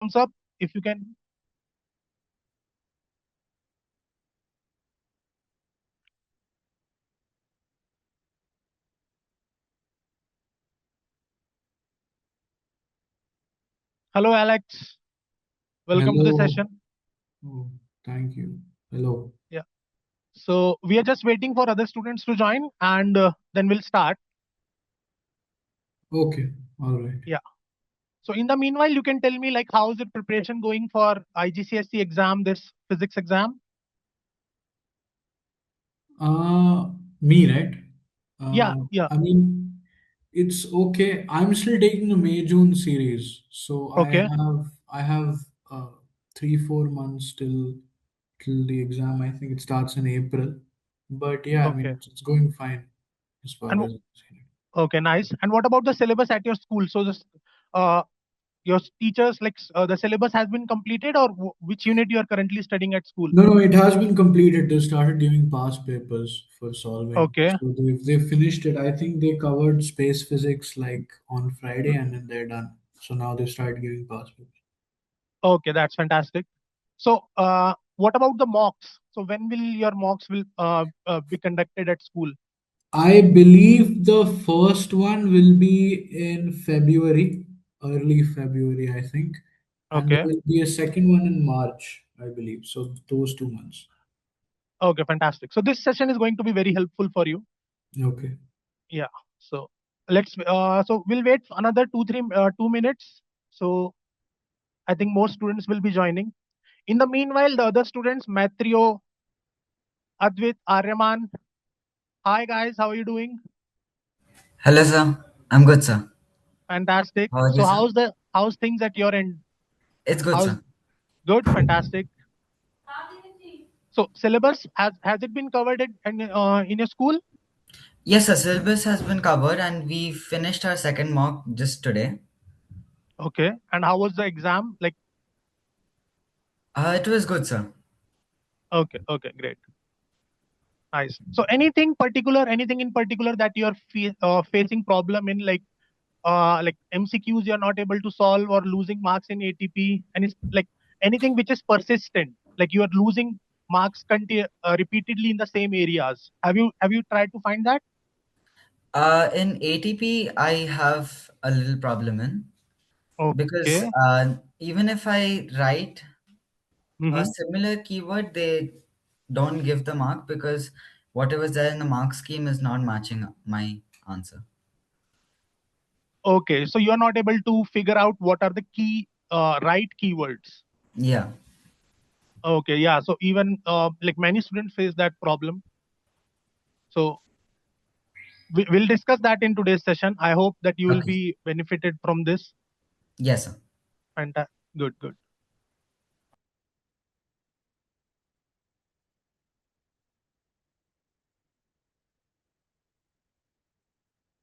thumbs up if you can. Hello, Alex. Welcome to the Hello. session. Oh, thank you. Hello. Yeah. So we are just waiting for other students to join, and then we'll start. Okay. All right. Yeah. So in the meanwhile, you can tell me like how is the preparation going for IGCSE exam, this physics exam? Uh, Me, right? Yeah. Yeah. I mean, it's okay. I'm still taking the May June series, so Okay. I have 3 4 months till the exam. I think it starts in April, but yeah, I mean Okay. it's going fine as far And as I'm seeing it. okay, nice. And what about the syllabus at your school? So this, uh, your teachers like the syllabus has been completed, or which unit you are currently studying at school? No, no, it has been completed. They started giving past papers for solving. Okay. So they've finished it. I think they covered space physics like on Friday and then they're done. So now they started giving past papers. Okay, that's fantastic. So, what about the mocks? So, when will your mocks will be conducted at school? I believe the first one will be in February, early February, I think. And there Okay. will be a second one in March, I believe. So those 2 months. Okay, fantastic. So, this session is going to be very helpful for you. Okay. Yeah. So, so we'll wait another 2 minutes. So, I think more students will be joining. In the meanwhile, the other students, Mathrio, Advait, Aryaman. Hi guys, how are you doing? Hello, sir. I'm good, sir. Fantastic. How are you, So, sir? how's things at your end? It's good, How's sir. good? Fantastic. So syllabus has it been covered in your school? Yes, sir. Syllabus has been covered, and we finished our second mock just today. Okay. And how was the exam? Like, It was good, sir. okay, okay, great, nice. So anything in particular that you're facing problem in, like MCQs you're not able to solve or losing marks in ATP, and it's like anything which is persistent, like you are losing marks repeatedly in the same areas. Have you tried to find that? In ATP, I have a little problem in because Okay. even if I write a Mm-hmm. similar keyword, they don't give the mark because whatever's there in the mark scheme is not matching my answer. Okay. So you are not able to figure out what are the right keywords. Yeah. Okay, yeah. So even like many students face that problem. So we'll discuss that in today's session. I hope that you will Okay. be benefited from this. Yes, sir. Good, good.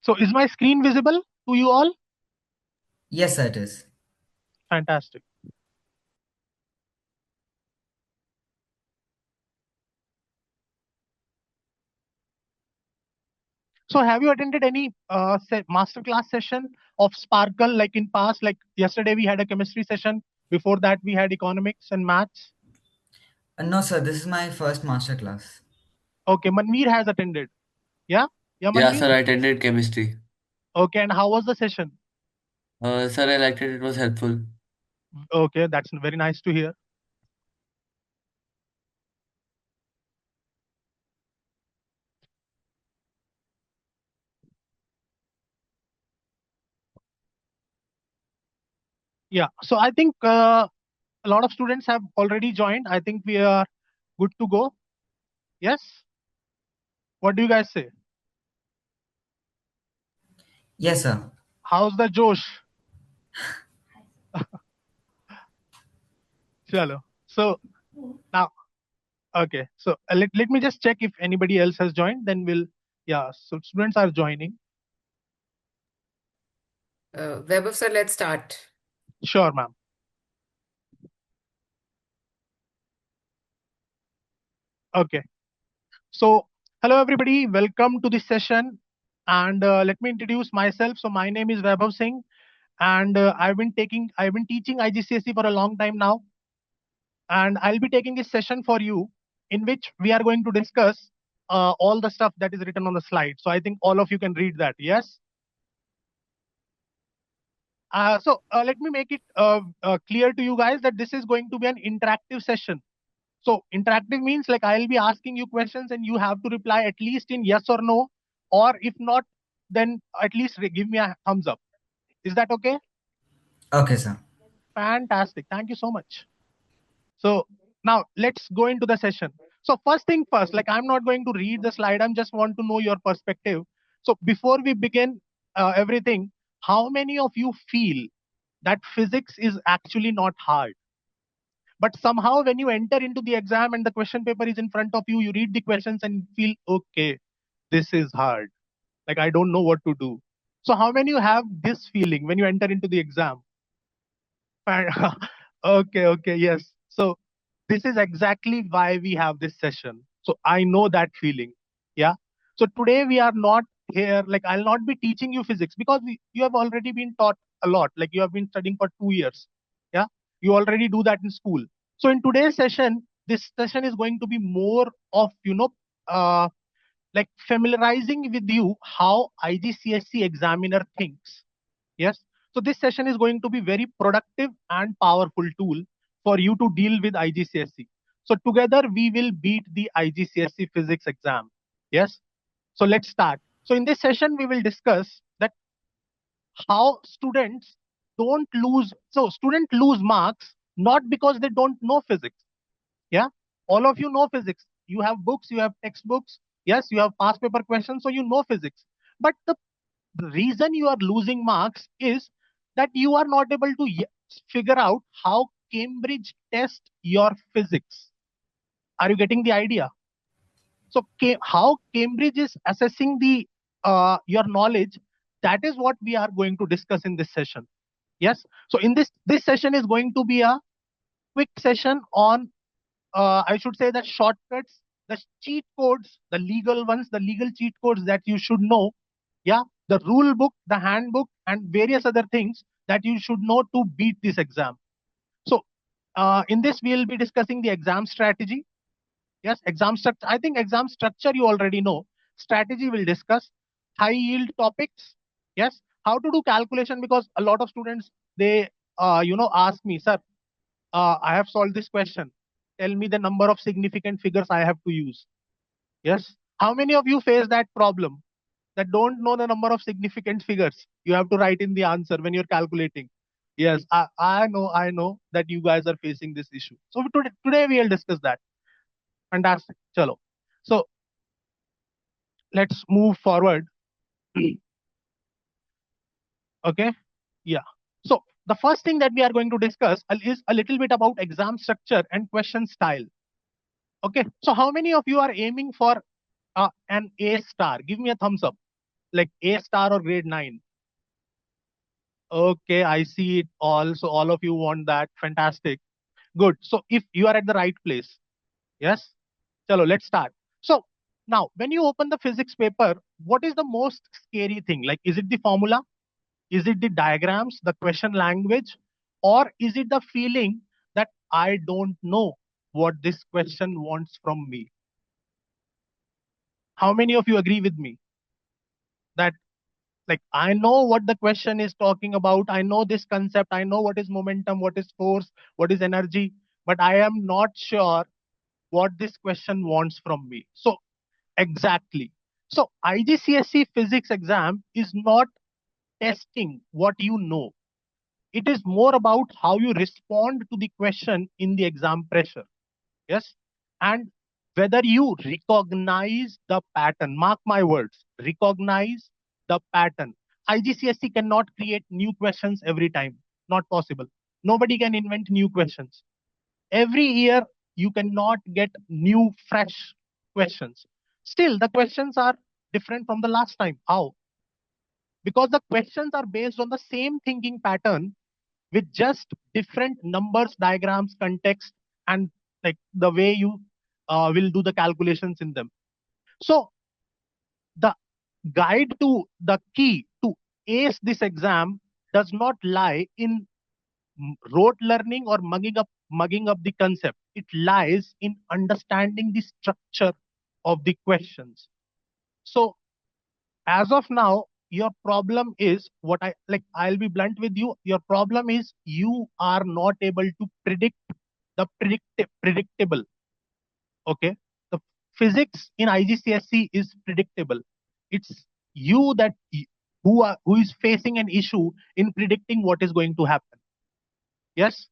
So is my screen visible to you all? Yes, sir, it is. Fantastic. So have you attended any masterclass session of Sparkle like in past? Like yesterday we had a chemistry session. Before that we had economics and maths. No, sir. This is my first master class. Okay, Manveer has attended. Yeah, yeah, Yeah, Manveer. sir, I attended chemistry. Okay, and how was the session? Sir, I liked it. It was helpful. Okay, that's very nice to hear. Yeah, so I think a lot of students have already joined. I think we are good to go. Yes. What do you guys say? Yes, sir. How's the Josh? Chalo. So now, okay. So let me just check if anybody else has joined. Then we'll, yeah. So students are joining. Weber sir, let's start. Sure, ma'am. Okay. So hello, everybody. Welcome to this session. And let me introduce myself. So my name is Vaibhav Singh, and I've been teaching IGCSE for a long time now, and I'll be taking a session for you in which we are going to discuss all the stuff that is written on the slide. So I think all of you can read that. Yes. Let me make it clear to you guys that this is going to be an interactive session. So interactive means like I'll be asking you questions and you have to reply at least in yes or no, or if not, then at least give me a thumbs up. Is that okay? Okay, sir. Fantastic. Thank you so much. So now let's go into the session. So first thing first, like I'm not going to read the slide. I'm just want to know your perspective. So before we begin everything, how many of you feel that physics is actually not hard? But somehow when you enter into the exam and the question paper is in front of you, you read the questions and feel, okay, this is hard. Like I don't know what to do. So how many you have this feeling when you enter into the exam? Okay, yes. So this is exactly why we have this session. So I know that feeling. Yeah. So today we are not here, like I'll not be teaching you physics because you have already been taught a lot. Like you have been studying for 2 years. Yeah. You already do that in school. So in today's session, this session is going to be more of, uh, like familiarizing with you how IGCSE examiner thinks. Yes. So this session is going to be very productive and powerful tool for you to deal with IGCSE. So together we will beat the IGCSE physics exam. Yes. So let's start. So in this session, we will discuss that how students don't lose. So students lose marks not because they don't know physics. Yeah. All of you know physics. You have books, you have textbooks. Yes, you have past paper questions, so you know physics. But the reason you are losing marks is that you are not able to figure out how Cambridge test your physics. Are you getting the idea? So how Cambridge is assessing the your knowledge, that is what we are going to discuss in this session. Yes. So in this session is going to be a quick session on I should say that shortcuts, the cheat codes, the legal ones, the legal cheat codes that you should know. Yeah, the rule book, the handbook, and various other things that you should know to beat this exam. So in this, we'll be discussing the exam strategy. Yes, exam structure. I think exam structure you already know. Strategy we'll discuss. High yield topics. Yes, how to do calculation, because a lot of students, they ask me, sir, I have solved this question. Tell me the number of significant figures I have to use. Yes. How many of you face that problem that don't know the number of significant figures? You have to write in the answer when you're calculating. Yes, I know that you guys are facing this issue. So today we'll discuss that. Fantastic. Chalo. So let's move forward. Okay. Yeah. So the first thing that we are going to discuss is a little bit about exam structure and question style. Okay. So how many of you are aiming for an A star? Give me a thumbs up. Like A star or grade 9. Okay, I see it all. So all of you want that. Fantastic. Good. So if you are at the right place, yes. Chalo, let's start. So now when you open the physics paper, what is the most scary thing? Like, is it the formula? Is it the diagrams, the question language, or is it the feeling that I don't know what this question wants from me? How many of you agree with me that, like, I know what the question is talking about, I know this concept, I know what is momentum, what is force, what is energy, but I am not sure what this question wants from me? So exactly. So IGCSE physics exam is not testing what you know. It is more about how you respond to the question in the exam pressure. Yes. And whether you recognize the pattern. Mark my words, recognize the pattern. IGCSE cannot create new questions every time. Not possible. Nobody can invent new questions. Every year, you cannot get new, fresh questions. Still, the questions are different from the last time. How? Because the questions are based on the same thinking pattern with just different numbers, diagrams, context, and like the way you will do the calculations in them. So the guide to the key to ace this exam does not lie in rote learning or mugging up the concept. It lies in understanding the structure of the questions. So as of now, your problem is what I like. I'll be blunt with you. Your problem is you are not able to predict the predictable. Okay, the physics in IGCSE is predictable. It's you that who is facing an issue in predicting what is going to happen. Yes.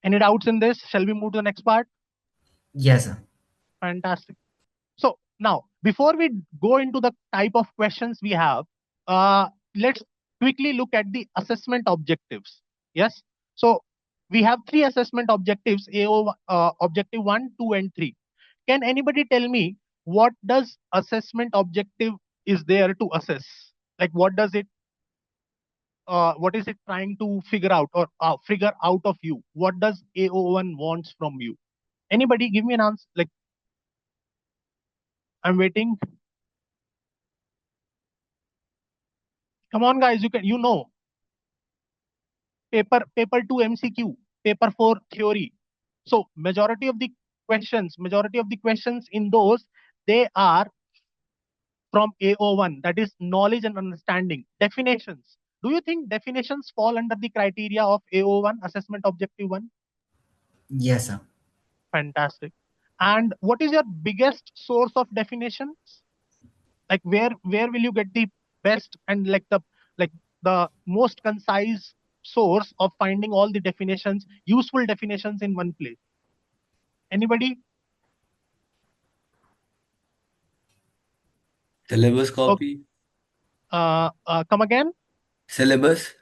Any doubts in this? Shall we move to the next part? Yes, sir. Fantastic. So now, before we go into the type of questions we have, let's quickly look at the assessment objectives. Yes. So we have three assessment objectives: AO objective 1, 2, and 3. Can anybody tell me what does assessment objective is there to assess? Like what does it? What is it trying to figure out or figure out of you? What does AO1 wants from you? Anybody give me an answer? Like I'm waiting. Come on, guys. You know. Paper 2 MCQ, paper 4 theory. So majority of the questions in those, they are from AO1, that is knowledge and understanding. Definitions. Do you think definitions fall under the criteria of AO1, assessment objective 1? Yes, sir. Fantastic. And what is your biggest source of definitions? Like where will you get the best and like the most concise source of finding all the definitions, useful definitions in one place? Anybody? Syllabus Okay. copy. Come again? Syllabus.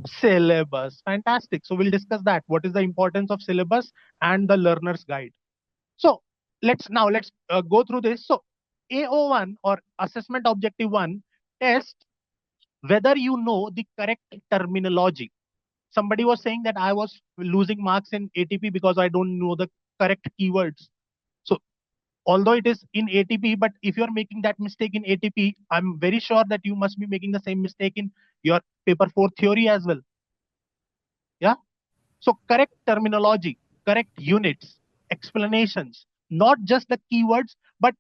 Syllabus. Fantastic. So we'll discuss that. What is the importance of syllabus and the learner's guide? So let's go through this. So AO1 or assessment objective 1 test whether you know the correct terminology. Somebody was saying that I was losing marks in ATP because I don't know the correct keywords. So although it is in ATP, but if you're making that mistake in ATP, I'm very sure that you must be making the same mistake in your paper 4 theory as well. Yeah. So correct terminology, correct units, explanations, not just the keywords, but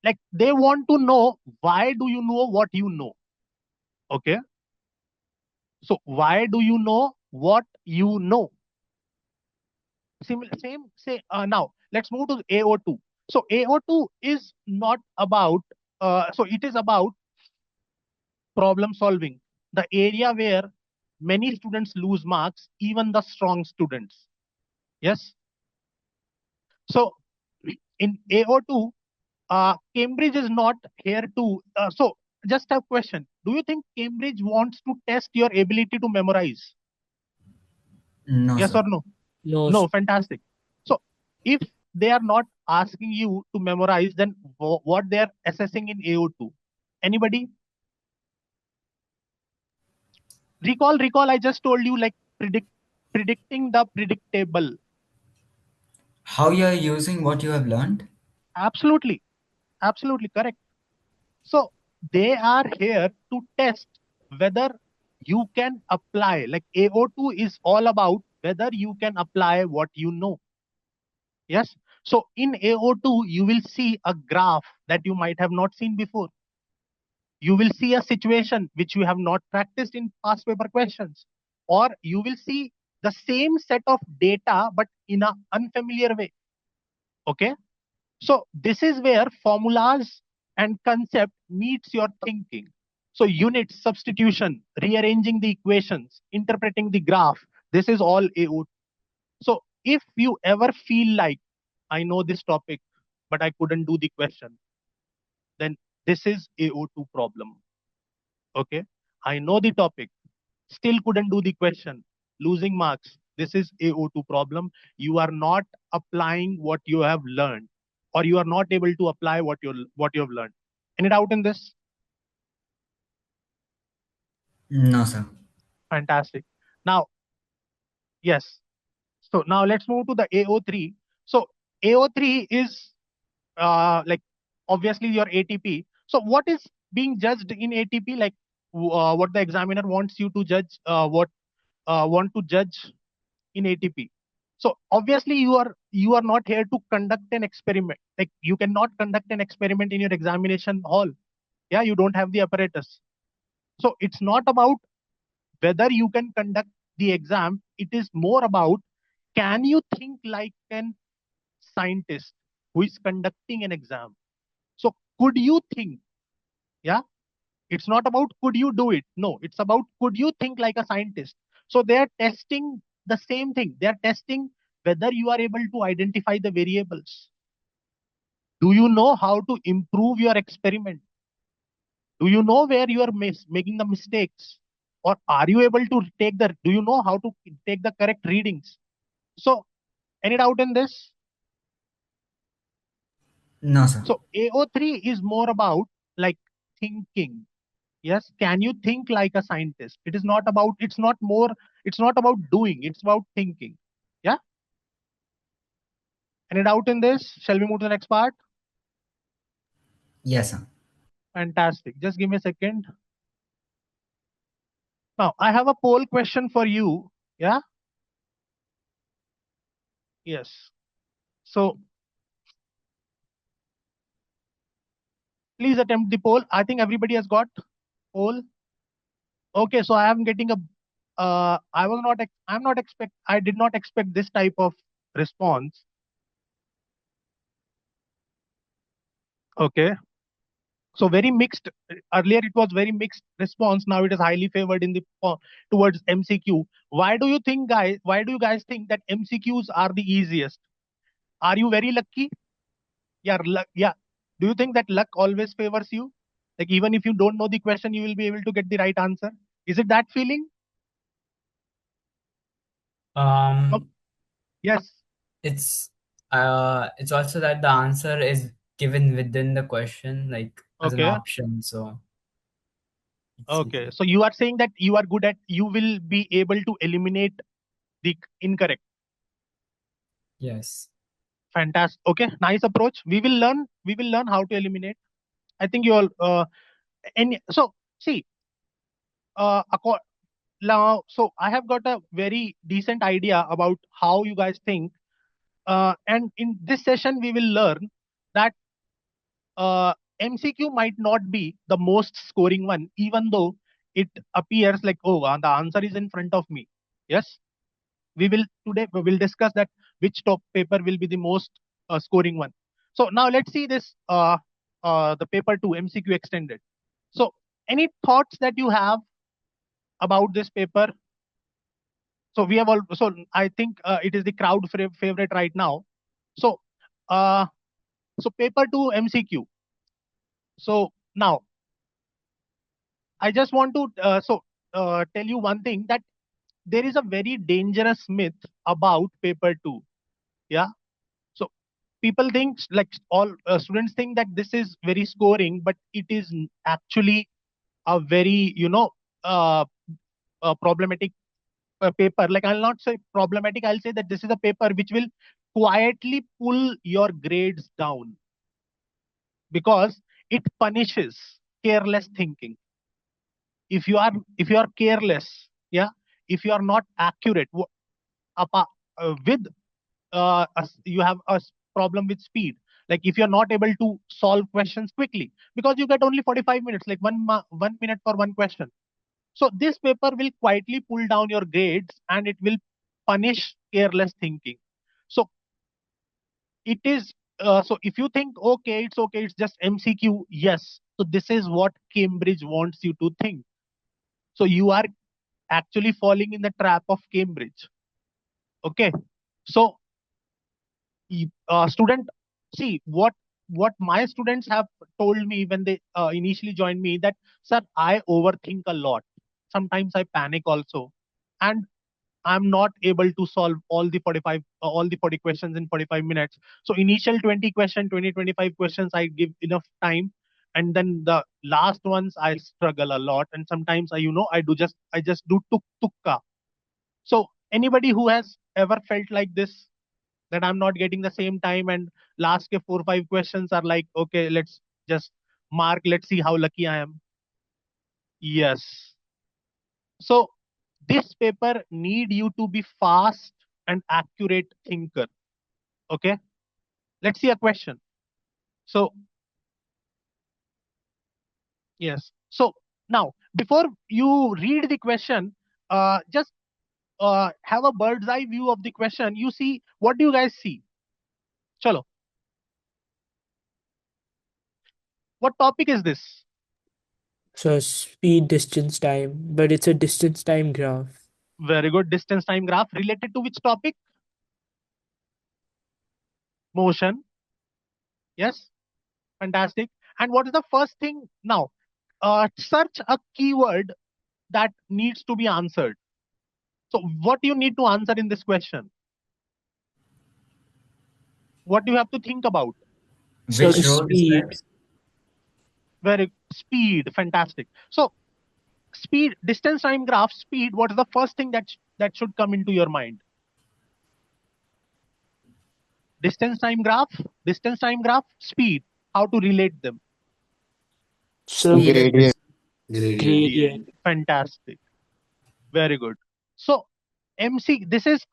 like they want to know why do you know what you know? Okay. So why do you know what you know? Now let's move to AO2. So AO2 is not about, so it is about problem solving, the area where many students lose marks, even the strong students. Yes. So in AO2, Cambridge is not here to, so just a question. Do you think Cambridge wants to test your ability to memorize? No, Yes sir. or no? No, No, fantastic. So if they are not asking you to memorize, then what they are assessing in AO2? Anybody? Recall, I just told you like predicting the predictable. How you are using what you have learned? Absolutely. Absolutely correct. So they are here to test whether you can apply. Like AO2 is all about whether you can apply what you know. Yes. So in AO2, you will see a graph that you might have not seen before. You will see a situation which you have not practiced in past paper questions, or you will see the same set of data but in an unfamiliar way. Okay. So this is where formulas and concept meets your thinking. So units, substitution, rearranging the equations, interpreting the graph, this is all AO2. So if you ever feel like I know this topic, but I couldn't do the question, then this is AO2 problem. Okay. I know the topic, still couldn't do the question, losing marks. This is AO2 problem. You are not applying what you have learned, or you are not able to apply what you have learned. Any doubt in this? No, sir. Fantastic. Now, yes. So now let's move to the AO3. So AO3 is like obviously your ATP. So what is being judged in ATP? Like what the examiner wants you to judge, want to judge in ATP. So obviously you are not here to conduct an experiment. Like you cannot conduct an experiment in your examination hall. Yeah, you don't have the apparatus. So it's not about whether you can conduct the exam. It is more about, can you think like an scientist who is conducting an exam? So could you think? Yeah, it's not about could you do it. No, it's about could you think like a scientist. So they are testing the same thing. They are testing whether you are able to identify the variables. Do you know how to improve your experiment? Do you know where you are making the mistakes? Or are you able to do you know how to take the correct readings? So, any doubt in this? No, sir. So, AO3 is more about like thinking. Yes, can you think like a scientist? It is not about, it's not about doing, it's about thinking. Yeah. Any doubt in this? Shall we move to the next part? Yes, sir. Fantastic. Just give me a second. Now, I have a poll question for you. Yeah. Yes. So, please attempt the poll. I think everybody has got poll. Okay. So, I am getting a, I did not expect this type of response. Okay. So very mixed. Earlier it was very mixed response. Now it is highly favored in the towards MCQ. Why do you think, guys? Why do you guys think that MCQs are the easiest? Are you very lucky? Yeah, yeah. Do you think that luck always favors you? Like even if you don't know the question, you will be able to get the right answer. Is it that feeling? Oh, Um, yes. it's also that the answer is given within the question, like as an Okay. option. So it's Okay. easy. So you are saying that you are good at. You will be able to eliminate the incorrect. Yes. Fantastic. Okay. Nice approach. We will learn. We will learn how to eliminate. I think you all. And so see, now, so I have got a very decent idea about how you guys think. And in this session, we will learn that MCQ might not be the most scoring one, even though it appears like, oh, the answer is in front of me. Yes, we will discuss that which top paper will be the most scoring one. So now let's see this, the paper 2 MCQ extended. So any thoughts that you have about this paper? So we have all. So I think it is the crowd favorite right now. So uh, so paper 2 MCQ. So now I just want to tell you one thing, that there is a very dangerous myth about paper 2. Yeah. So people think, like all students think that this is very scoring, but it is actually a very uh, problematic paper. Like I'll not say problematic, I'll say that this is a paper which will quietly pull your grades down, because it punishes careless thinking. If you are careless, yeah, if you are not accurate, with you have a problem with speed. Like if you're not able to solve questions quickly, because you get only 45 minutes, like 1 minute for one question. So this paper will quietly pull down your grades, and it will punish careless thinking. So it is, so if you think, okay, it's just MCQ, yes. So this is what Cambridge wants you to think. So you are actually falling in the trap of Cambridge. Okay. So student, see what my students have told me when they initially joined me, that sir, I overthink a lot. Sometimes I panic also, and I'm not able to solve all the 40 questions in 45 minutes. So initial 25 questions, I give enough time. And then the last ones, I struggle a lot. And sometimes I just do tukka. So anybody who has ever felt like this, that I'm not getting the same time, and last ke 4 5 questions are like, okay, let's just mark, let's see how lucky I am. Yes. So this paper need you to be fast and accurate thinker. Okay. Let's see a question. So yes. So now before you read the question, just have a bird's eye view of the question. You see, what do you guys see? Chalo. What topic is this? So speed, distance, time, but it's a distance time graph. Very good. Distance time graph related to which topic? Motion. Yes. Fantastic. And what is the first thing now? Search a keyword that needs to be answered. So what do you need to answer in this question? What do you have to think about? So Which the row speed. describes? Very speed. Fantastic. So speed, distance time graph, speed. What is the first thing that should come into your mind? Distance time graph, speed. How to relate them? So Speed is gradient. Fantastic. Very good. So MC, this is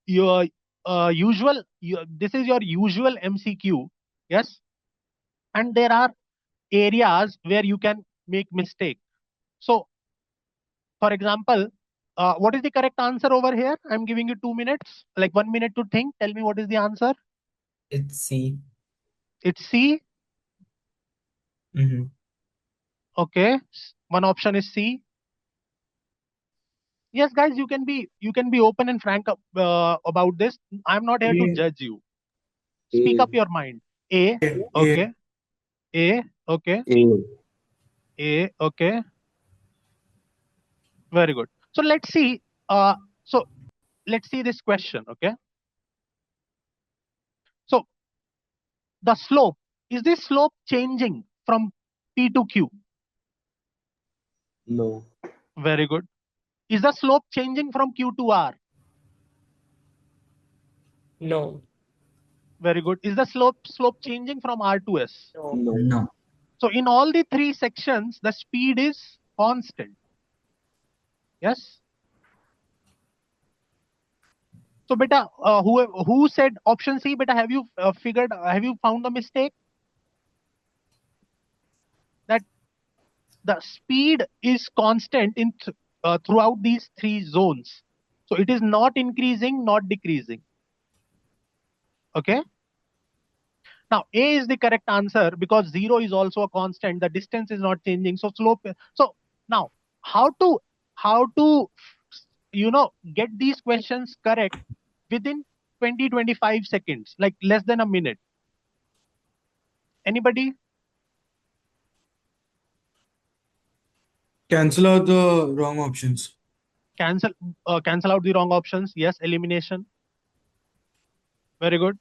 your this is your usual MCQ. Yes. And there are areas where you can make mistake. So for example, what is the correct answer over here? I'm giving you 2 minutes, like 1 minute to think. Tell me what is the answer. It's C. It's C. Mm-hmm. Okay. One option is C. Yes, guys, you can be open and frank about this. I'm not here to judge you. Speak up your mind. A. Okay. A. Okay. A. Okay. Very good. So let's see. So let's see this question. Okay. So the slope, is this slope changing from P to Q? No. Very good. Is the slope changing from Q to R? No. Very good. Is the slope changing from R to S? No. No. So in all the three sections, the speed is constant. Yes. So beta, who said option C? Beta, have you have you found a mistake? That the speed is constant in throughout these three zones. So it is not increasing, not decreasing. Okay. Now A is the correct answer because 0 is also a constant. The distance is not changing. So slope. So now how to get these questions correct within 20-25 seconds, like less than a minute? Anybody? Cancel out the wrong options. Cancel out the wrong options. Yes, elimination. Very good.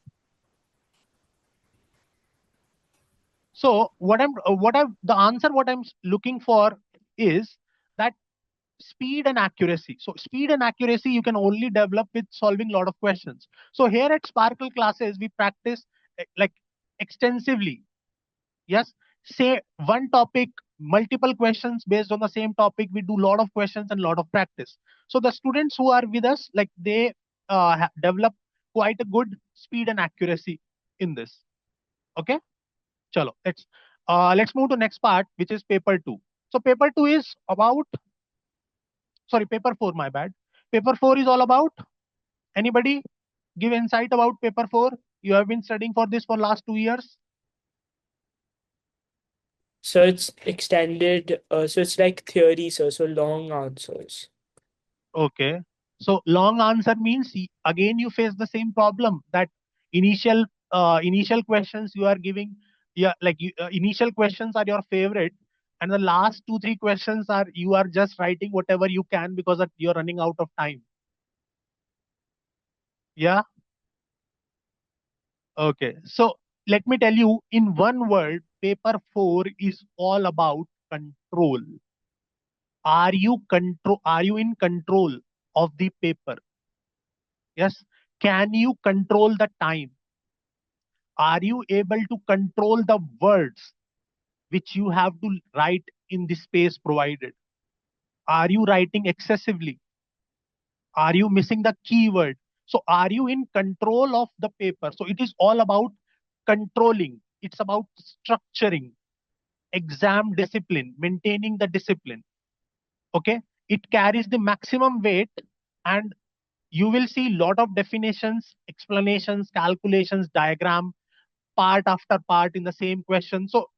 So the answer what I'm looking for is that speed and accuracy. So speed and accuracy you can only develop with solving a lot of questions. So here at Sparkle classes we practice like extensively. Yes, say one topic, multiple questions based on the same topic. We do a lot of questions and a lot of practice. So the students who are with us, like they develop quite a good speed and accuracy in this. Okay, chalo. Let's move to next part, which is paper 2. So paper 2 is about, sorry, paper 4, my bad. Paper 4 is all about, anybody give insight about paper 4? You have been studying for this for last 2 years. So it's extended. So it's like theory. So long answers. Okay. So long answer means again you face the same problem that initial questions you are giving. Yeah, like initial questions are your favorite, and the last 2-3 questions are you are just writing whatever you can because you're running out of time. Yeah. Okay. So let me tell you in one word, paper 4 is all about control. Are you in control of the paper? Yes. Can you control the time? Are you able to control the words which you have to write in the space provided? Are you writing excessively? Are you missing the keyword? So are you in control of the paper? So it is all about controlling. It's about structuring, exam discipline, maintaining the discipline. Okay. It carries the maximum weight, and you will see lot of definitions, explanations, calculations, diagram, part after part in the same question. So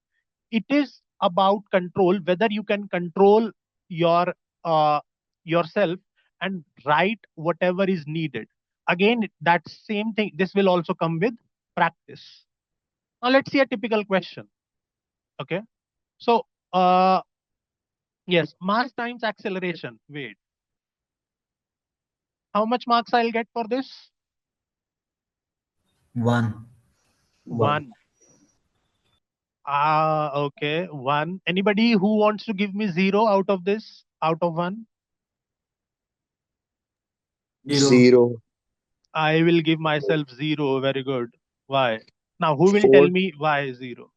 it is about control, whether you can control your uh, yourself and write whatever is needed. Again, that same thing, this will also come with practice. Now let's see a typical question. Okay. So yes, mass times acceleration. Wait, how much marks I'll get for this? 1. One. Okay, one. Anybody who wants to give me 0 out of this, out of 1? Zero. 0. I will give myself 0. Very good. Why? Now, who will tell Force, me why 0?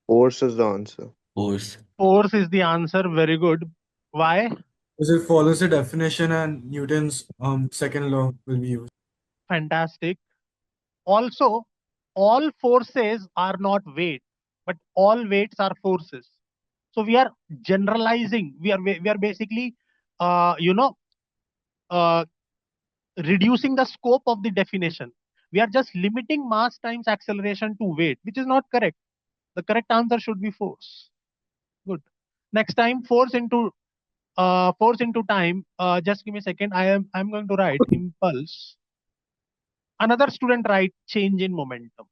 force is the answer. Force. Force is the answer. Very good. Why? Because it follows the definition and Newton's second law will be used. Fantastic. Also, all forces are not weight, but all weights are forces. So we are generalizing. We are basically, you know, uh, reducing the scope of the definition. We are just limiting mass times acceleration to weight, which is not correct. The correct answer should be force. Good. Next time, force into time. Just give me a second. I'm going to write impulse. Another student write change in momentum.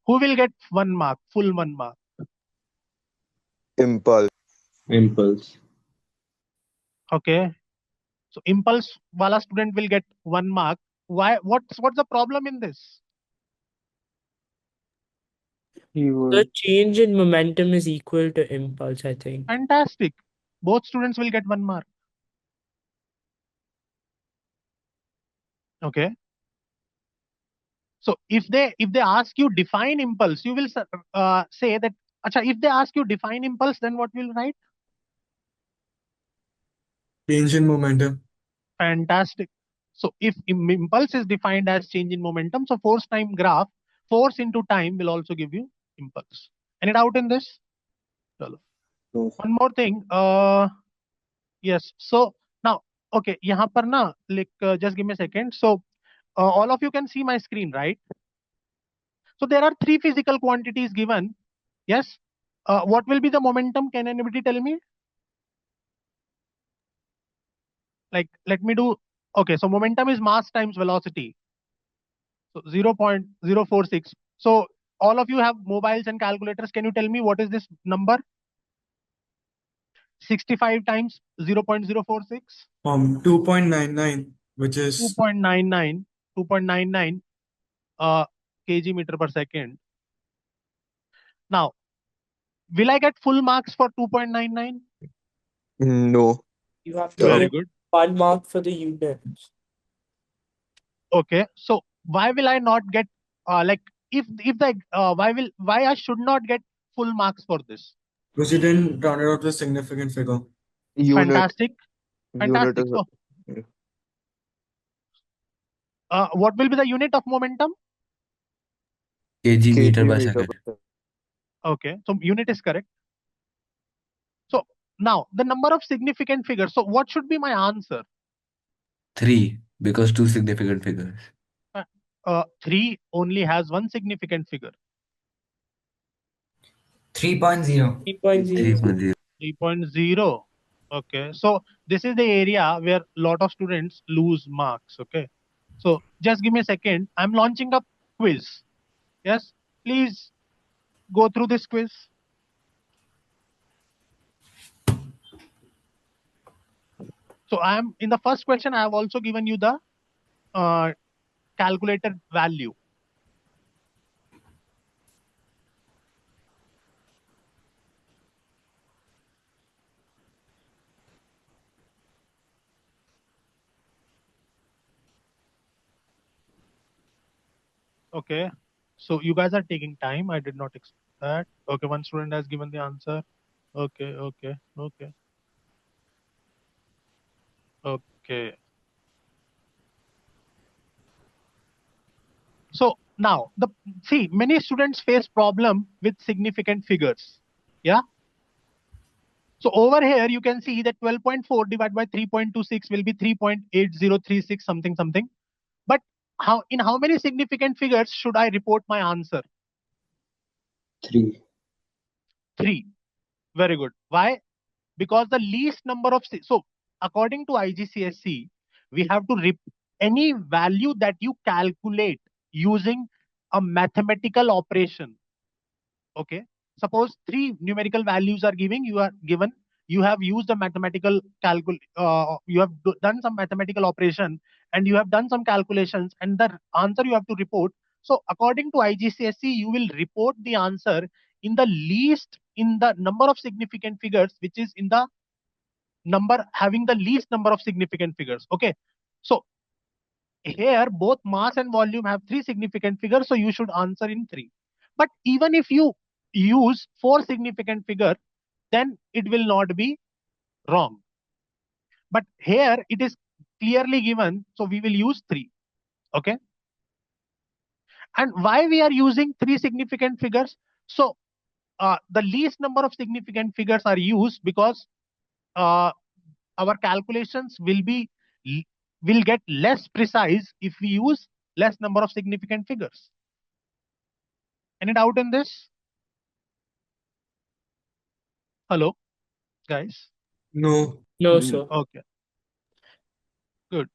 Who will get 1 mark, full 1 mark? Impulse. Impulse. Okay. So impulse wala student will get 1 mark. Why? What's the problem in this? The change in momentum is equal to impulse, I think. Fantastic. Both students will get 1 mark. Okay. So if they ask you define impulse, you will say that. Acha, if they ask you define impulse, then what will you write? Change in momentum. Fantastic. So if impulse is defined as change in momentum, so force time graph, force into time will also give you impulse. Any doubt in this? Chalo. No. One more thing. Yes. So now, okay, यहाँ पर ना, like, just give me a second. So all of you can see my screen, right? So there are 3 physical quantities given. Yes. What will be the momentum? Can anybody tell me? Like, let me do. Okay, so momentum is mass times velocity. So 0.046. So all of you have mobiles and calculators. Can you tell me what is this number? 65 times 0.046? 2.99, which is 2.99. 2.99 kg meter per second. Now, will I get full marks for 2.99? No. You have to Very give good. 1 mark for the units. Okay, so why will I not get like, if the why I should not get full marks for this? because you didn't round it out to a significant figure. Unit. Fantastic. Unit Fantastic. is. So what will be the unit of momentum? kg meter kg per meter second. per second. Okay, so unit is correct. So now the number of significant figures. So what should be my answer? 3, because 2 significant figures. 3 only has 1 significant figure. 3.0. 3.0. 3.0. 3.0. Okay, so this is the area where a lot of students lose marks. Okay, so just give me a second. I'm launching a quiz. Yes, please go through this quiz. So I am in the first question. I have also given you the calculated value. Okay, so you guys are taking time. I did not expect that. Okay, one student has given the answer. Okay. Okay. So now many students face problem with significant figures. Yeah. So over here you can see that 12.4 divided by 3.26 will be 3.8036 something something. But in how many significant figures should I report my answer? 3. 3. Very good. Why? Because the least number of so according to IGCSE, we have to any value that you calculate using a mathematical operation. Okay. Suppose 3 numerical values are given. You have used a mathematical you have done some mathematical operation and you have done some calculations and the answer you have to report. So according to IGCSE, you will report the answer in the number of significant figures, which is in the number having the least number of significant figures. Okay. So here both mass and volume have 3 significant figures, so you should answer in 3. But even if you use 4 significant figure, then it will not be wrong. But here it is clearly given, so we will use 3. Okay. And why we are using 3 significant figures? So the least number of significant figures are used because our calculations will get less precise if we use less number of significant figures. Any doubt in this? Hello, guys. No. No, sir. Okay, good.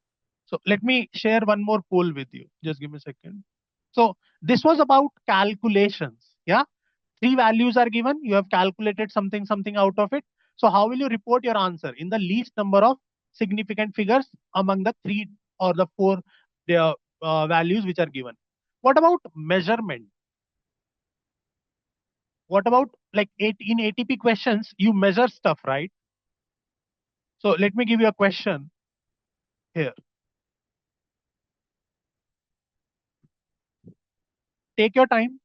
So let me share one more poll with you. Just give me a second. So this was about calculations. Yeah, 3 values are given. You have calculated something out of it. So how will you report your answer in the least number of significant figures among the 3 or the 4 values which are given? What about measurement? What about like in ATP questions, you measure stuff, right? So let me give you a question here. Take your time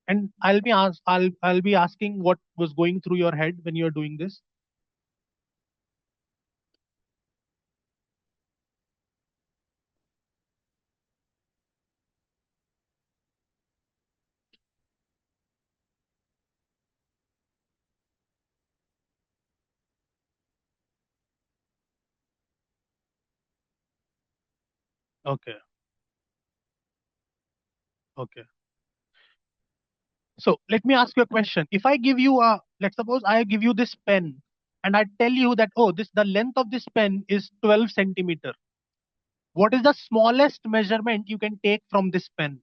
and I'll be asking what was going through your head when you're doing this. Okay. Okay. So let me ask you a question. If I give you let's suppose I give you this pen and I tell you that, oh, the length of this pen is 12 centimeter. What is the smallest measurement you can take from this pen?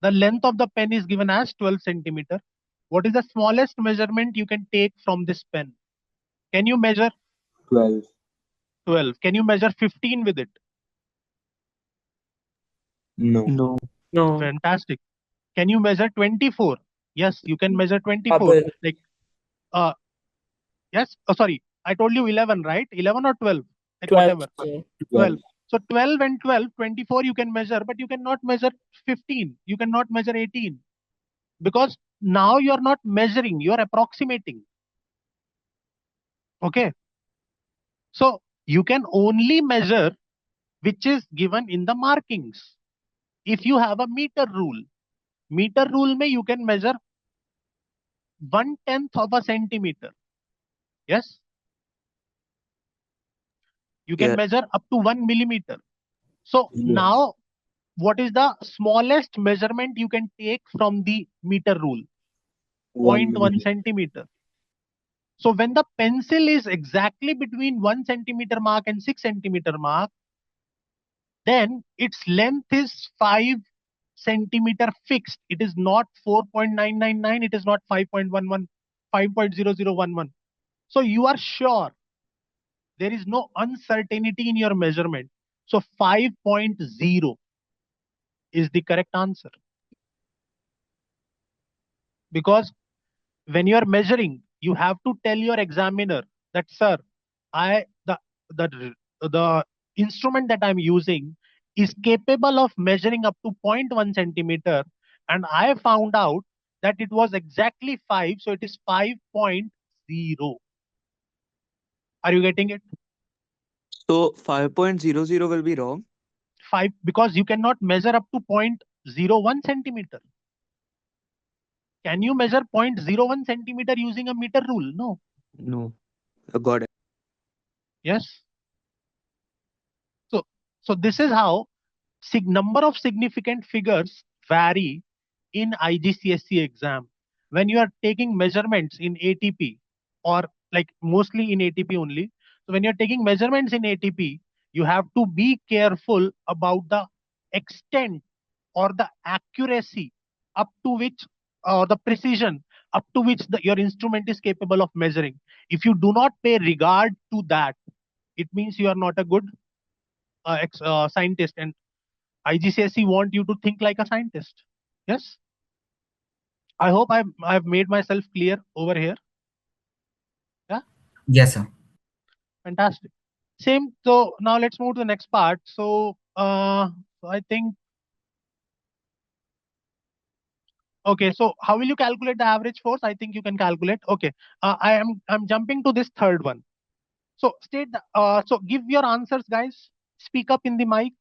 The length of the pen is given as 12 centimeter. What is the smallest measurement you can take from this pen? Can you measure 12. 12? Can you measure 15 with it? No. No. No. Fantastic. Can you measure 24? Yes, you can measure 24. Bubble. Like, yes. Oh, sorry. I told you 11, right? 11 or 12? Like 12, whatever. sir. 12. So 12 and 12, 24 you can measure, but you cannot measure 15. You cannot measure 18. Because now you are not measuring, you are approximating. Okay. So you can only measure which is given in the markings. If you have a meter rule में you can measure 1/10 of a centimeter. Yes. You can Yeah. measure up to 1 millimeter. So now what is the smallest measurement you can take from the meter rule? 0.1 centimeter. So when the pencil is exactly between 1 centimeter mark and 6 centimeter mark, then its length is 5 centimeter fixed. It is not 4.999. It is not 5.11, 5.0011. So you are sure there is no uncertainty in your measurement. So 5.0 is the correct answer. Because when you are measuring, you have to tell your examiner that, sir, the instrument that I'm using is capable of measuring up to 0.1 centimeter, and I found out that it was exactly 5, so it is 5.0. Are you getting it? So 5.00 will be wrong. 5, because you cannot measure up to 0.01 centimeter. Can you measure 0.01 centimeter using a meter rule? No. No. Got it. Yes. So this is how number of significant figures vary in IGCSE exam. When you are taking measurements in ATP, or like mostly in ATP only. So when you're taking measurements in ATP, you have to be careful about the extent or the accuracy up to which, or the precision up to which your instrument is capable of measuring. If you do not pay regard to that, it means you are not a good scientist, and IGCSE want you to think like a scientist. Yes. I hope I've made myself clear over here. Yeah. Yes, sir. Fantastic. Same. So now let's move to the next part. So I think, okay. So how will you calculate the average force? I think you can calculate. Okay. I'm jumping to this third one. So so give your answers, guys. Speak up in the mic.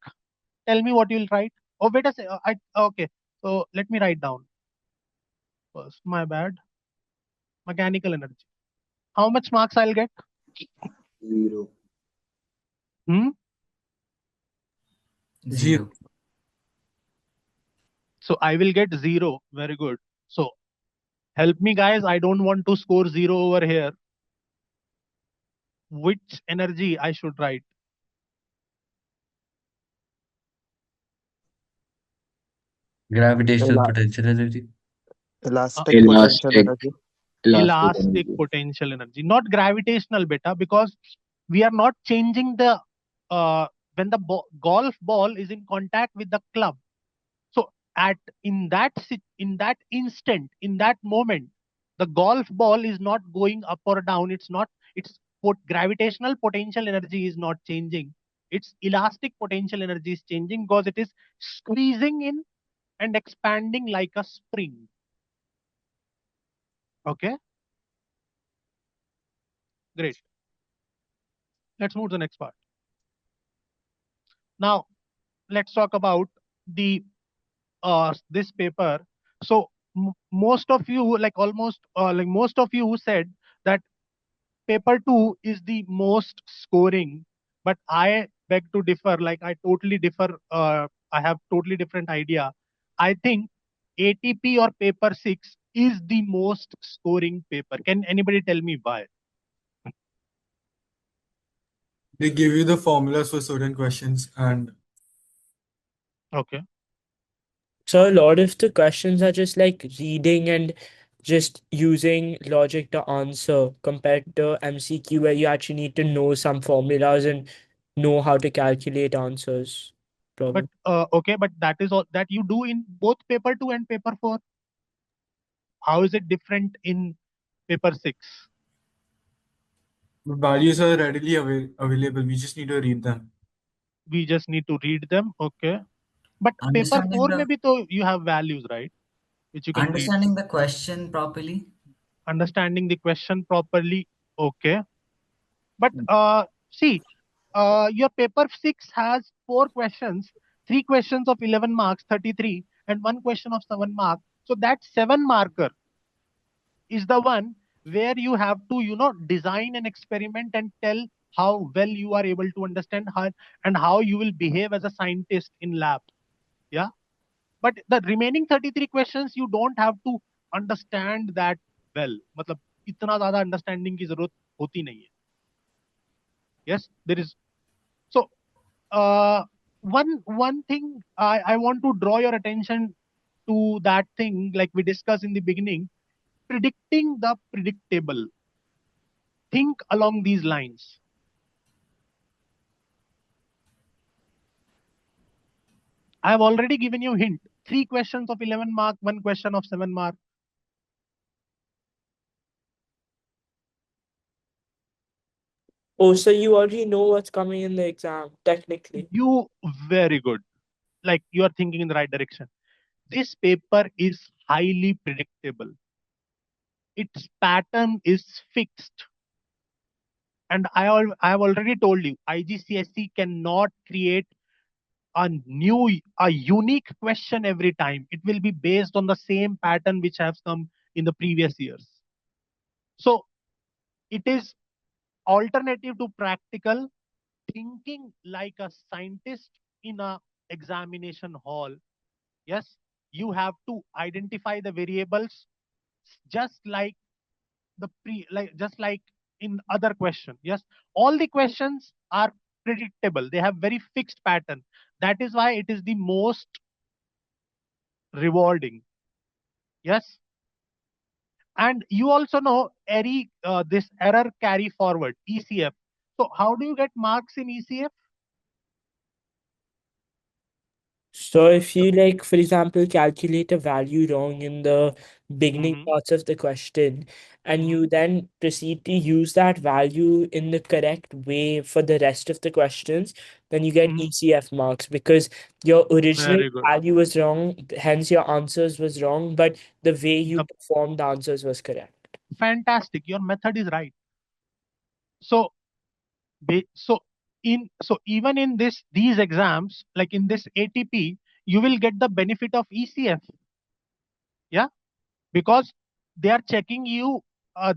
Tell me what you'll write. Oh, wait a second. Okay. So let me write down first. My bad. Mechanical energy. How much marks I'll get? 0. Hmm? 0. So I will get 0. Very good. So help me, guys. I don't want to score 0 over here. Which energy I should write? Gravitational Ela- potential energy. Elastic potential Elastic. energy. Elastic Elastic energy. potential energy, not gravitational, beta, because we are not changing the when the golf ball is in contact with the club. So in that instant, in that moment, the golf ball is not going up or down. Its gravitational potential energy is not changing. Its elastic potential energy is changing because it is squeezing in and expanding like a spring. Okay, great. Let's move to the next part. Now let's talk about the this paper. So most of you, like almost like most of you said that paper 2 is the most scoring, but I beg to differ. Like I totally differ. I have totally different idea. I think ATP or paper 6 is the most scoring paper. Can anybody tell me why? They give you the formulas for certain questions, and Okay. So a lot of the questions are just like reading and just using logic to answer compared to MCQ where you actually need to know some formulas and know how to calculate answers. But Probably. okay, but that is all that you do in both paper 2 and paper 4. How is it different in paper 6? the values are readily available. We just need to read them. We just need to read them. Okay. But paper Understanding 4 the maybe to you have values, right? Which you can read. understanding the question properly. Understanding the question properly. Okay. But see, your paper 6 has 4 questions, 3 questions of 11 marks, 33, and 1 question of 7 marks. So that 7 marker is the one where you have to, design an experiment and tell how well you are able to understand how and how you will behave as a scientist in lab. Yeah. But the remaining 33 questions you don't have to understand that well. मतलब इतना ज़्यादा understanding की जरूरत होती नहीं है. Yes, there is. So one thing I want to draw your attention to, that thing like we discussed in the beginning, predicting the predictable. Think along these lines. I have already given you a hint. 3 questions of 11 mark, 1 question of 7 mark. Oh, so you already know what's coming in the exam, technically. You very good. Like you are thinking in the right direction. This paper is highly predictable. Its pattern is fixed. And I have already told you, IGCSE cannot create a unique question every time. It will be based on the same pattern which has come in the previous years. So it is alternative to practical, thinking like a scientist in a examination hall. Yes, you have to identify the variables just like just like in other question. Yes, all the questions are predictable. They have very fixed pattern. That is why it is the most rewarding. Yes, and you also know this error carry forward, ECF. So how do you get marks in ECF? So if you like, for example, calculate a value wrong in the beginning Mhm. parts of the question, and you then proceed to use that value in the correct way for the rest of the questions, then you get Mhm. ECF marks because your original Very good. value was wrong, hence your answers was wrong, but the way you The performed the answers was correct. fantastic. Your method is right. So so even in these exams, like in this ATP, you will get the benefit of ECF. Yeah, because they are checking you.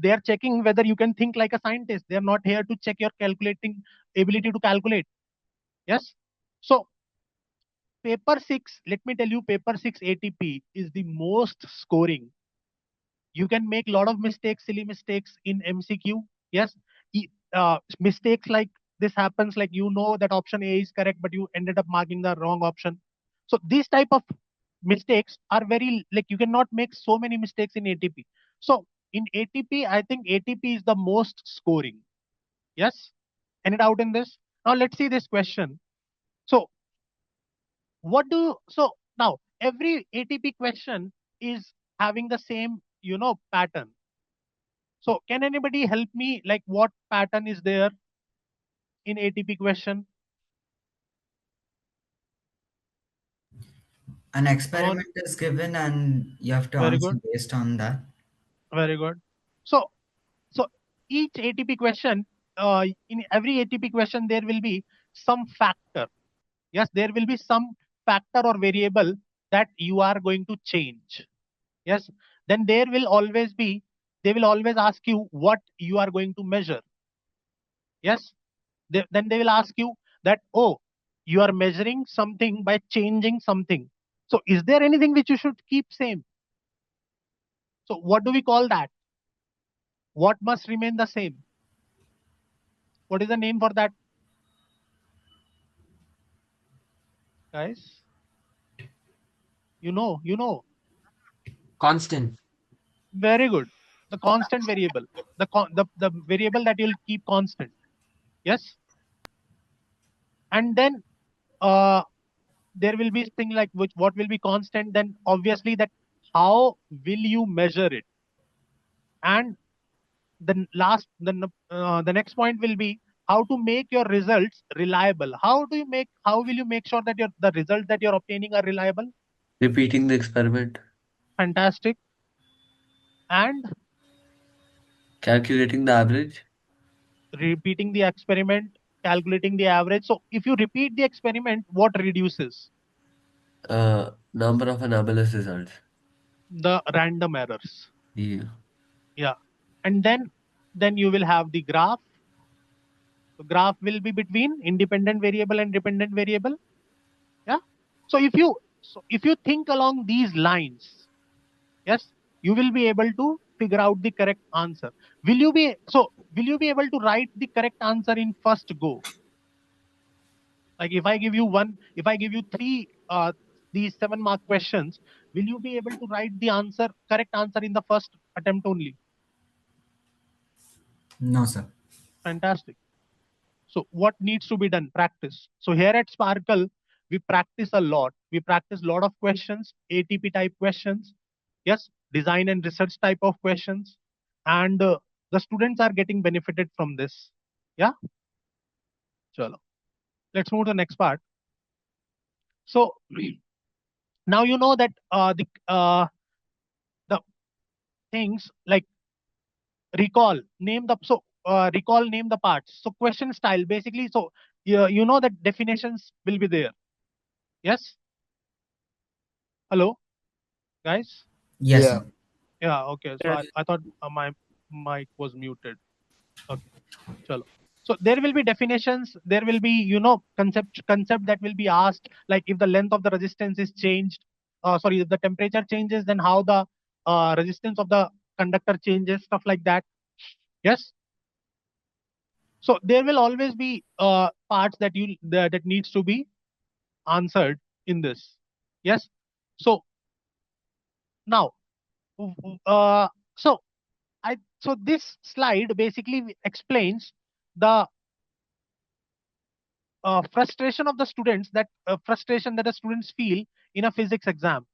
They are checking whether you can think like a scientist. They are not here to check your calculating ability to calculate. Yes. So paper 6, let me tell you, paper 6 ATP is the most scoring. You can make a lot of mistakes, silly mistakes in MCQ. Yes, mistakes like this happens, like you know that option A is correct, but you ended up marking the wrong option. So these type of mistakes are very, like, you cannot make so many mistakes in ATP. So in ATP, I think ATP is the most scoring. Yes, any doubt in this? Now let's see this question. So so now every ATP question is having the same, pattern. So can anybody help me, like, what pattern is there in ATP question? An Come on. experiment is given and you have to Very answer good. based on that. Very good. So so each ATP question, in every ATP question, there will be some factor. Yes, there will be some factor or variable that you are going to change. Yes, then they will always ask you what you are going to measure. Yes, then they will ask you that, oh, you are measuring something by changing something. So is there anything which you should keep same? So what do we call that? What must remain the same? What is the name for that, guys? You know. Constant. Very good. The constant variable, the variable that you'll keep constant. Yes, and then uh, there will be thing like which what will be constant. Then obviously that how will you measure it? And the next point will be how to make your results reliable. How will you make sure that the results that you're obtaining are reliable? Repeating the experiment. Fantastic. And Calculating the average. repeating the experiment, calculating the average. So if you repeat the experiment, what reduces? Number of anomalous results. The random errors. Yeah. Yeah. And then you will have the graph. The graph will be between independent variable and dependent variable. Yeah. So if you think along these lines, yes, you will be able to figure out the correct answer. Will you be able to write the correct answer in first go? Like if I give you three these 7 mark questions, will you be able to write the correct answer in the first attempt only? No, sir. Fantastic. So what needs to be done? Practice. So here at Sparkle, we practice a lot. We practice a lot of questions, ATP type questions. Yes, design and research type of questions. And the students are getting benefited from this. Yeah. Chalo. Let's move to the next part. So now you know that the things like recall, name the, so recall, name the parts. So question style, basically. So you know that definitions will be there. Yes. Hello, guys. Yes, Yeah. sir. Yeah. Okay. So Yes. I thought my mic was muted. Okay. Chalo. So there will be definitions. There will be, you know, concept that will be asked. Like if the length of the resistance is changed, sorry, if the temperature changes, then how the resistance of the conductor changes, stuff like that. Yes. So there will always be parts that needs to be answered in this. Yes. So now, uh, so so this slide basically explains the frustration of the students, that frustration that the students feel in a physics exam,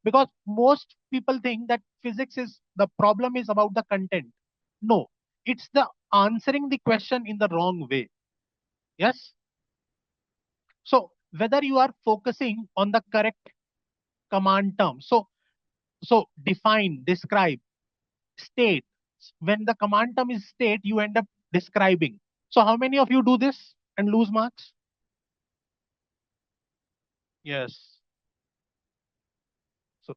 because most people think that physics is the problem is about the content. No, it's the answering the question in the wrong way. Yes. So whether you are focusing on the correct command term, so define, describe, state. When the command term is state, you end up describing. So how many of you do this and lose marks? Yes. So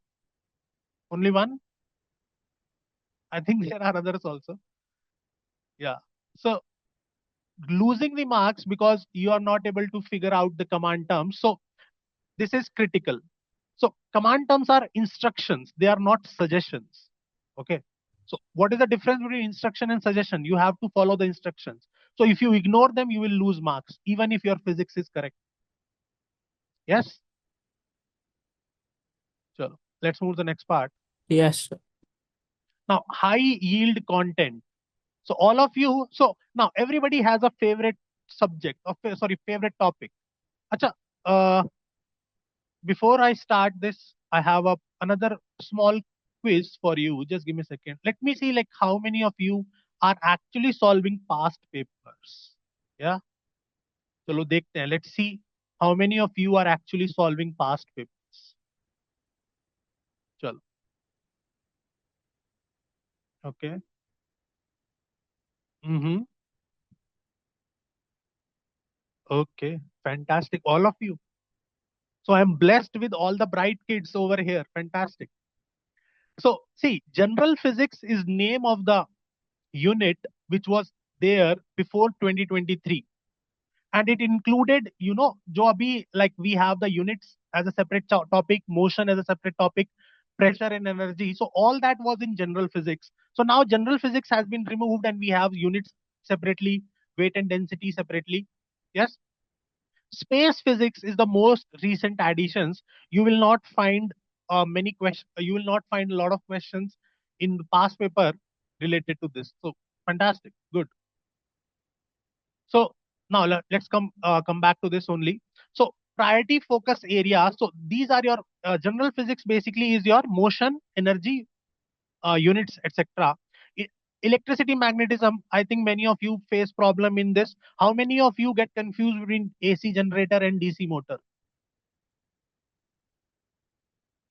only one. I think there are others also. Yeah. So losing the marks because you are not able to figure out the command terms. So this is critical. So command terms are instructions. They are not suggestions. Okay. So what is the difference between instruction and suggestion? You have to follow the instructions. So if you ignore them, you will lose marks, even if your physics is correct. Yes. So let's move to the next part. Yes. Now, high yield content. So all of you, so now everybody has a favorite subject, or favorite topic. Acha, before I start this, I have another small quiz for you. Just give me a second. Let me see like how many of you are actually solving past papers. Yeah. Chalo dekhte hain. Let's see how many of you are actually solving past papers. Chalo. Okay. Mm-hmm. Okay. Fantastic. All of you. So I'm blessed with all the bright kids over here. Fantastic. So see, general physics is name of the unit which was there before 2023, and it included, you know, jo abhi, like we have the units as a separate topic, motion as a separate topic, pressure and energy. So all that was in general physics. So now general physics has been removed and we have units separately, weight and density separately. Yes. Space physics is the most recent additions. You will not find many questions. You will not find a lot of questions in the past paper related to this. So fantastic, good. So now let's come back to this only. So priority focus area. So these are your general physics. Basically, is your motion, energy, units, etc. Electricity, magnetism. I think many of you face problem in this. How many of you get confused between AC generator and DC motor?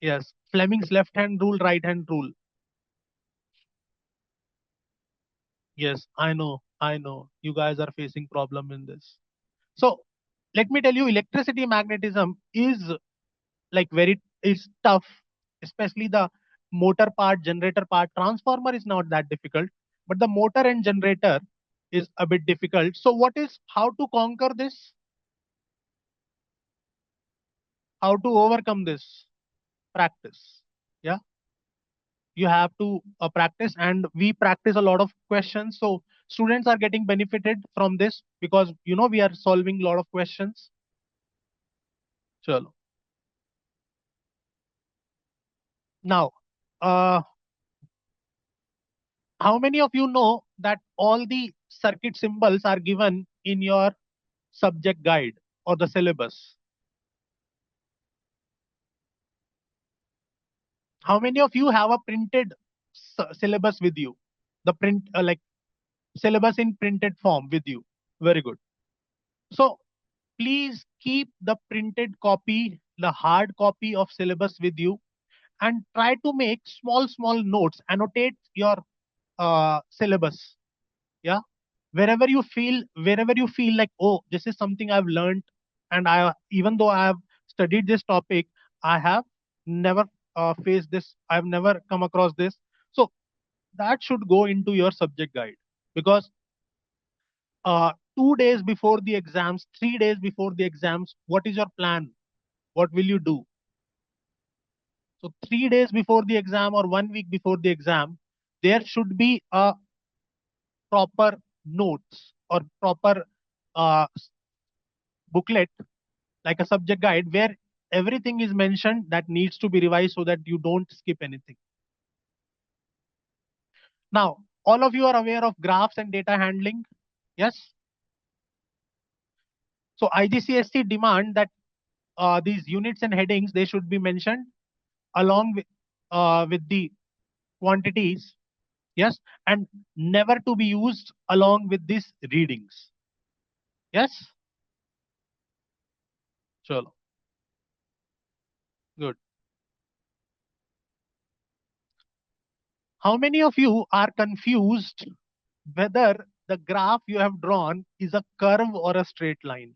Yes, Fleming's left hand rule, right hand rule. Yes, I know, I know. You guys are facing problem in this. So let me tell you, electricity magnetism is like is tough, especially the motor part, generator part. Transformer is not that difficult, but the motor and generator is a bit difficult. So how to conquer this? How to overcome this? Practice. Yeah. You have to practice, and we practice a lot of questions, so students are getting benefited from this because you know we are solving a lot of questions. Chalo. Now how many of you know that all the circuit symbols are given in your subject guide or the syllabus? How many of you have a printed syllabus with you, the print like syllabus in printed form with you? Very good. So please keep the printed copy, the hard copy of syllabus with you, and try to make small notes, annotate your syllabus. Yeah. wherever you feel like, oh, this is something I've learned, and I, even though I have studied this topic, I have never faced this, I've never come across this. So that should go into your subject guide, because 2 days before the exams, 3 days before the exams, what is your plan? What will you do? So 3 days before the exam or 1 week before the exam, there should be a proper notes or proper booklet, like a subject guide, where everything is mentioned that needs to be revised so that you don't skip anything. Now, all of you are aware of graphs and data handling. Yes. So IGCSE demand that these units and headings, they should be mentioned along with the quantities. Yes. And never to be used along with these readings. Yes. Chalo. Good. How many of you are confused whether the graph you have drawn is a curve or a straight line?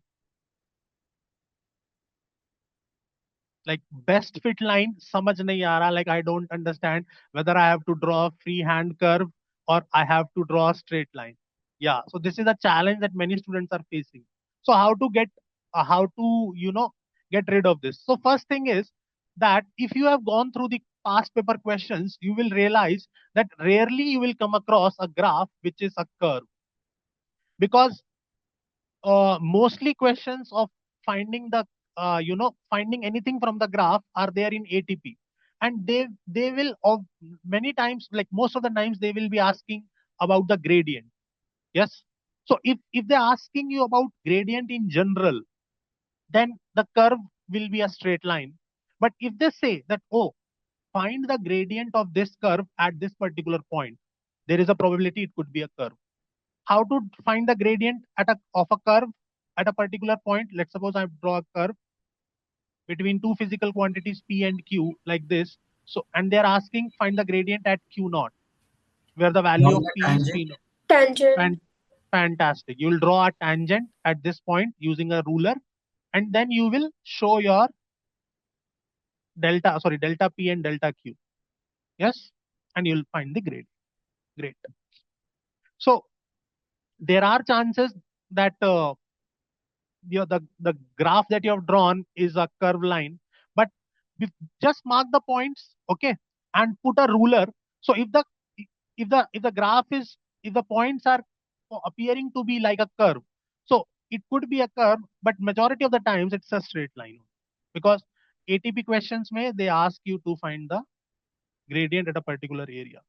Like best fit line, samajh nahi aa raha, like I don't understand whether I have to draw a freehand curve or I have to draw a straight line. Yeah, so this is a challenge that many students are facing. So how to get, how to, get rid of this? So first thing is that if you have gone through the past paper questions, you will realize that rarely you will come across a graph which is a curve, because mostly questions of finding the finding anything from the graph are there in ATP, and they will of many times, like most of the times, they will be asking about the gradient. Yes. So if they're asking you about gradient in general, then the curve will be a straight line. But if they say that, oh, find the gradient of this curve at this particular point, there is a probability it could be a curve. How to find the gradient of a curve at a particular point? Let's suppose I draw a curve between two physical quantities P and Q like this. So, and they're asking find the gradient at Q naught, where the value Drawing of a P is P tangent. naught. Tangent. Fantastic. You will draw a tangent at this point using a ruler, and then you will show your delta P and delta Q. Yes. And you'll find the grade. Great. So there are chances that the graph that you have drawn is a curved line, but just mark the points, okay, and put a ruler. So if the graph is, if the points are appearing to be like a curve, so it could be a curve, but majority of the times it's a straight line, because ATP questions may they ask you to find the gradient at a particular area,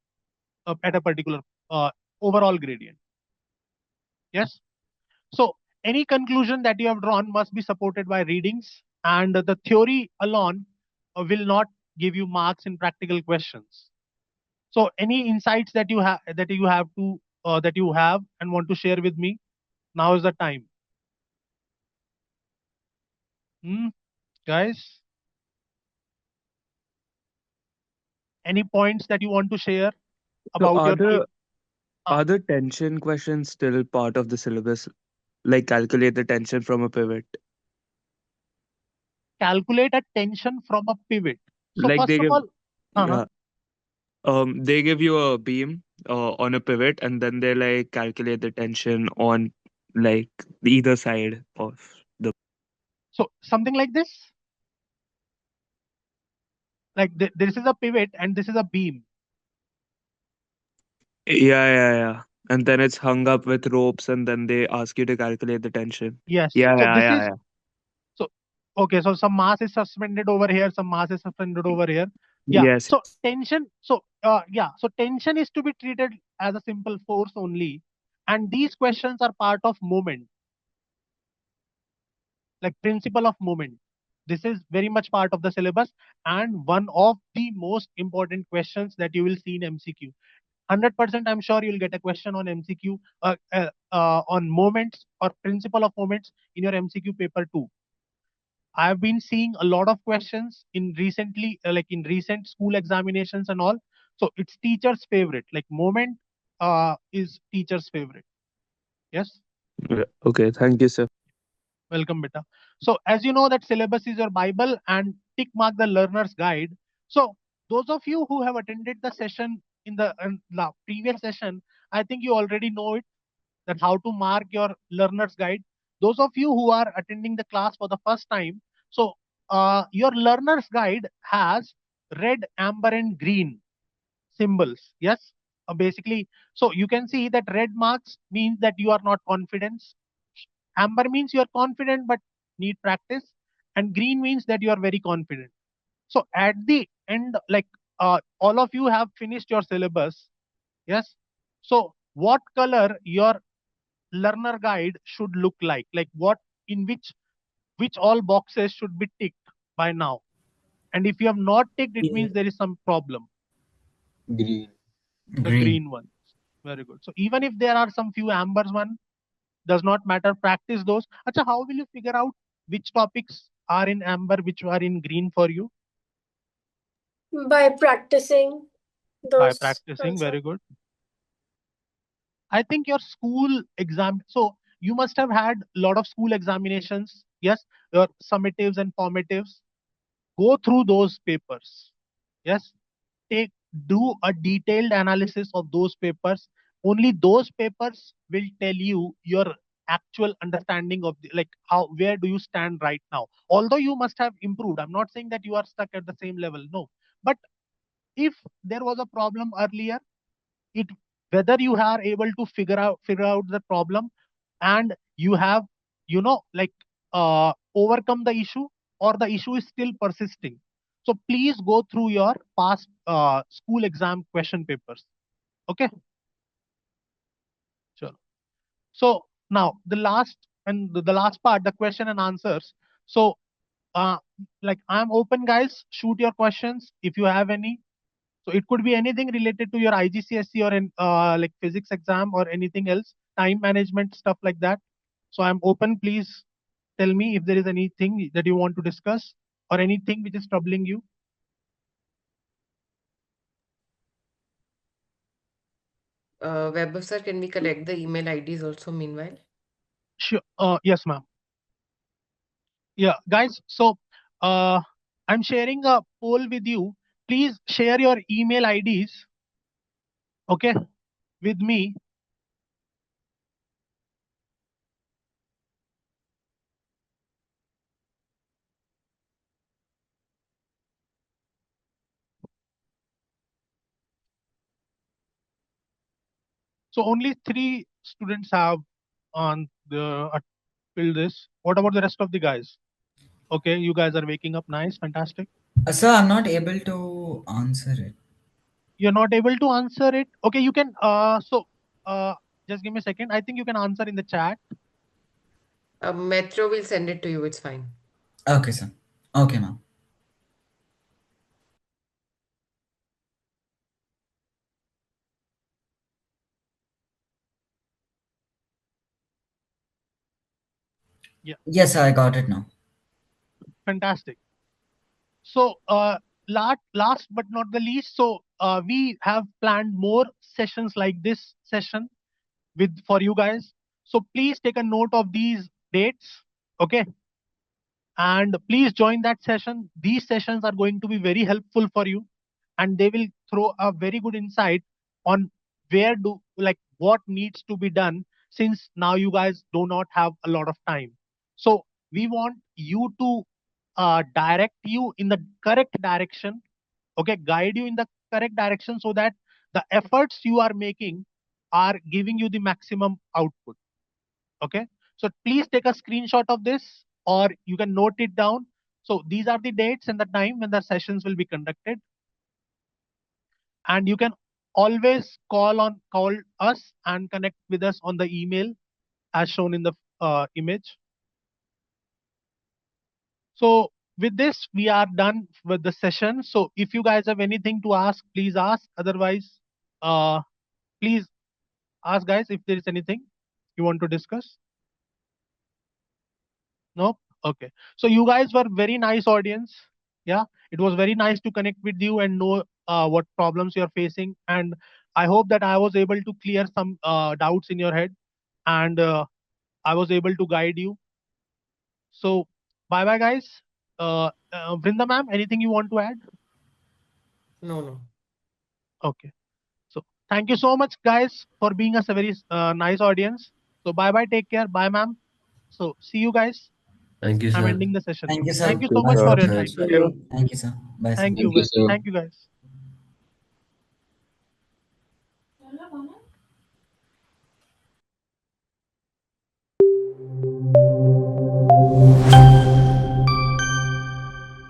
at a particular overall gradient. Yes. So any conclusion that you have drawn must be supported by readings, and the theory alone will not give you marks in practical questions. So any insights that you have that you have and want to share with me, now is the time. Guys, any points that you want to share So about your are the tension questions still part of the syllabus? Like calculate the tension from a pivot. calculate a tension from a pivot? So Like first they of give all, yeah, they give you a beam on a pivot, and then they like calculate the tension on like the either side of the. so something like this, like this is a pivot and this is a beam. Yeah. And then it's hung up with ropes, and then they ask you to calculate the tension. Yes. Yeah, So yeah, this yeah, is, yeah. so okay. So some mass is suspended over here, some mass is suspended over here. Yeah. Yes. So tension. So yeah. So tension is to be treated as a simple force only, and these questions are part of moment, like principle of moment. This is very much part of the syllabus and one of the most important questions that you will see in MCQ. 100% I'm sure you'll get a question on MCQ on moments or principle of moments in your MCQ paper 2. I've been seeing a lot of questions in recently, like in recent school examinations and all. So it's teacher's favorite. Like moment is teacher's favorite. Yes. Yeah. Okay. Thank you, sir. Welcome, beta. So as you know that syllabus is your Bible and tick mark the learner's guide. So those of you who have attended the session in the previous session, I think you already know it, that how to mark your learner's guide. Those of you who are attending the class for the first time, so your learner's guide has red, amber, and green symbols. Yes, basically, so you can see that red marks means that you are not confident. Amber means you are confident but need practice, and green means that you are very confident. So at the end, like all of you have finished your syllabus. Yes. So what color your learner guide should look like? Like what, in which all boxes should be ticked by now? And if you have not ticked, it means there is some problem. Green. The Green. green one. Very good. So even if there are some few ambers one, does not matter. Practice those. Acha, how will you figure out which topics are in amber, which are in green for you? By practicing By those practicing. also. Very good. I think your school exam. So you must have had a lot of school examinations. Yes, your summatives and formatives. Go through those papers. Yes, take do a detailed analysis of those papers. Only those papers will tell you your actual understanding of the, like how, where do you stand right now. Although you must have improved, I'm not saying that you are stuck at the same level, no, but if there was a problem earlier, it, whether you are able to figure out the problem, and you have, like overcome the issue, or the issue is still persisting. So please go through your past school exam question papers. Okay, sure. So now the last, and the last part, the question and answers. So uh like I'm open, guys, shoot your questions if you have any. So it could be anything related to your IGCSE or in like physics exam or anything else, time management, stuff like that. So I'm open. Please tell me if there is anything that you want to discuss or anything which is troubling you. Web sir, can we collect the email IDs also meanwhile? Sure. Yes, ma'am. Yeah, guys. So uh, I'm sharing a poll with you. Please share your email IDs. Okay, with me. So only 3 students have on the filled this. What about the rest of the guys? Okay, you guys are waking up. Nice, fantastic. Sir, I'm not able to answer it. You're not able to answer it. Okay, you can. Uh, just give me a second. I think you can answer in the chat. Metro will send it to you. It's fine. Okay, sir. Okay, ma'am. Yeah, Yes, sir, I got it now. fantastic. So, last but not the least, so we have planned more sessions like this session with for you guys. So please take a note of these dates. Okay, and please join that session. These sessions are going to be very helpful for you, and they will throw a very good insight on where do, like what needs to be done, since now you guys do not have a lot of time. So we want you to direct you in the correct direction. Okay, guide you in the correct direction, so that the efforts you are making are giving you the maximum output. Okay, so please take a screenshot of this, or you can note it down. So these are the dates and the time when the sessions will be conducted, and you can always call us and connect with us on the email as shown in the image. So with this, we are done with the session. So if you guys have anything to ask, please ask. Otherwise, uh, please ask, guys, if there is anything you want to discuss. No? Okay. So you guys were very nice audience. Yeah. It was very nice to connect with you and know what problems you're facing. And I hope that I was able to clear some doubts in your head. and I was able to guide you. So bye bye, guys. Vrinda ma'am, anything you want to add? No. Okay. So thank you so much, guys, for being a very nice audience. So bye bye. Take care. Bye, ma'am. So see you guys. Thank you, I'm sir. ending the session. Thank you, sir. Thank you Thank so you, much Bye, for sir. your Thanks, time. sir. See you. Thank you, sir. Bye, sir. Thank you. Thank you, sir. Thank you, guys.